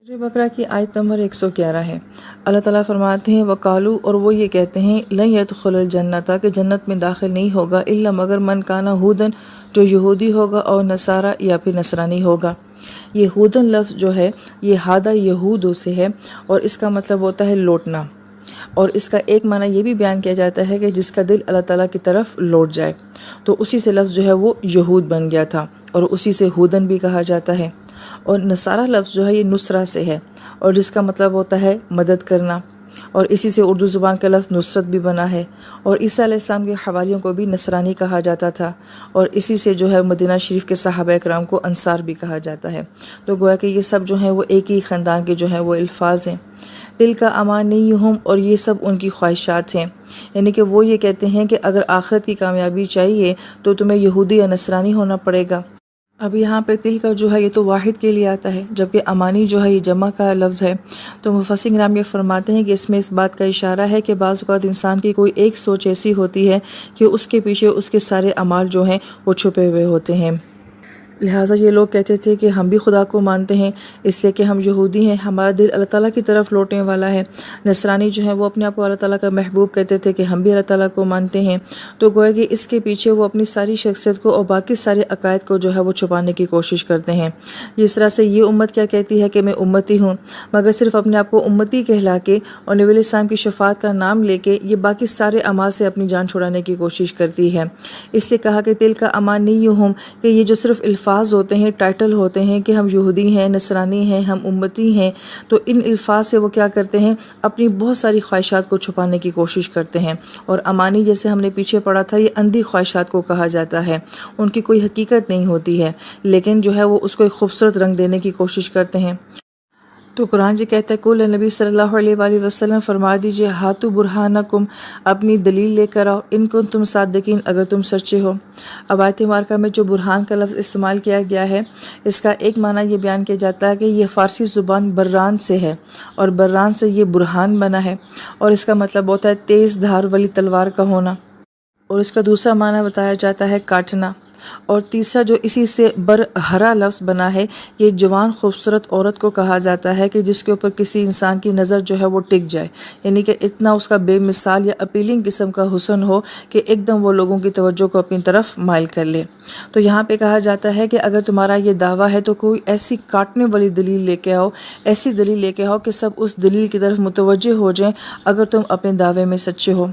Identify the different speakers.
Speaker 1: सूरह बकरा की आयत नंबर 111 है। अल्लाह ताला फरमाते हैं वकालू, और वो ये कहते हैं लन यदखुलुल जन्नता, कि जन्नत में दाखिल नहीं होगा इल्ला मगर मन काना हूदन, जो यहूदी होगा, और नसारा या फिर नसरानी होगा। ये हूदन लफ्ज़ जो है ये हादा यहूदों से है और इसका मतलब होता है लौटना। और इसका एक माना ये भी बयान किया जाता है कि जिसका दिल अल्लाह ताला की तरफ लौट जाए, तो उसी से लफ्ज़ जो है वो यहूद बन गया था और उसी से हूदन भी कहा जाता है। और नसारा लफ्ज़ जो है ये नुसरा से है और जिसका मतलब होता है मदद करना, और इसी से उर्दू ज़ुबान का लफ्ज़ नुसरत भी बना है। और ईसा अलैहिस्सलाम के हवारियों को भी नसरानी कहा जाता था और इसी से जो है मदीना शरीफ के सहाबा इकराम को अंसार भी कहा जाता है। तो गोया कि ये सब जो हैं वो एक ही ख़ानदान के जो हैं वो अल्फाज हैं। दिल का अमान नहीं हम, और ये सब उनकी ख्वाहिशात हैं, यानी कि वो ये कहते हैं कि अगर आखिरत की कामयाबी चाहिए तो तुम्हें यहूदी या नसरानी होना पड़ेगा। अब यहाँ पे तिल का जो है ये तो वाहिद के लिए आता है, जबकि अमानी जो है ये जमा का लफ्ज़ है। तो मुफस्सिरीन किराम ये फरमाते हैं कि इसमें इस बात का इशारा है कि बाज़ औक़ात इंसान की कोई एक सोच ऐसी होती है कि उसके पीछे उसके सारे अमाल जो हैं वो छुपे हुए होते हैं। लिहाजा ये लोग कहते थे कि हम भी खुदा को मानते हैं इसलिए कि हम यहूदी हैं, हमारा दिल अल्लाह ताला की तरफ लौटने वाला है। नसरानी जो है वो अपने आप को अल्लाह ताला का महबूब कहते थे कि हम भी अल्लाह ताला को मानते हैं। तो गोया कि इसके पीछे वो अपनी सारी शख्सियत को और बाकी सारे अकायद को जो है वो छुपाने की कोशिश करते हैं। जिस तरह से ये उम्मत क्या कहती है कि मैं उम्मती हूँ, मगर सिर्फ अपने आप को उम्मती कहला के और नबी अलैहिस्सलाम की शफात का नाम लेके ये बाकी सारे अमाल से अपनी जान छुड़ाने की कोशिश करती है। इसलिए कहा कि दिल का अमान नहीं हूँ, कि ये जो सिर्फ अल्फाज होते हैं, टाइटल होते हैं कि हम यहूदी हैं, नसरानी हैं, हम उम्मती हैं, तो इन अल्फाज से वो क्या करते हैं, अपनी बहुत सारी ख्वाहिशात को छुपाने की कोशिश करते हैं। और अमानी जैसे हमने पीछे पढ़ा था ये अंधी ख्वाहिशात को कहा जाता है, उनकी कोई हकीकत नहीं होती है, लेकिन जो है वो उसको एक खूबसूरत रंग देने की कोशिश करते हैं। तो कुरान जी कहता है कुल नबी सल्लल्लाहु अलैहि वसल्लम फरमा दीजिए हातु बुरहानकुम, अपनी दलील लेकर आओ, इनको तुम सादिकीन, अगर तुम सच्चे हो। अब आयत मुबारका में जो बुरहान का लफ्ज़ इस्तेमाल किया गया है इसका एक माना ये बयान किया जाता है कि ये फ़ारसी ज़ुबान बर्रान से है और बर्रान से ये बुरहान बना है और इसका मतलब होता है तेज़ धार वाली तलवार का होना। और इसका दूसरा माना बताया जाता है काटना। और तीसरा जो इसी से बरहरा लफ्ज़ बना है, ये जवान खूबसूरत औरत को कहा जाता है कि जिसके ऊपर किसी इंसान की नज़र जो है वो टिक जाए, यानी कि इतना उसका बेमिसाल या अपीलिंग किस्म का हुस्न हो कि एकदम वो लोगों की तवज्जो को अपनी तरफ माइल कर ले। तो यहाँ पे कहा जाता है कि अगर तुम्हारा ये दावा है तो कोई ऐसी काटने वाली दलील लेके आओ, ऐसी दलील लेके आओ कि सब उस दलील की तरफ मुतवज्जे हो जाएं अगर तुम अपने दावे में सच्चे हो।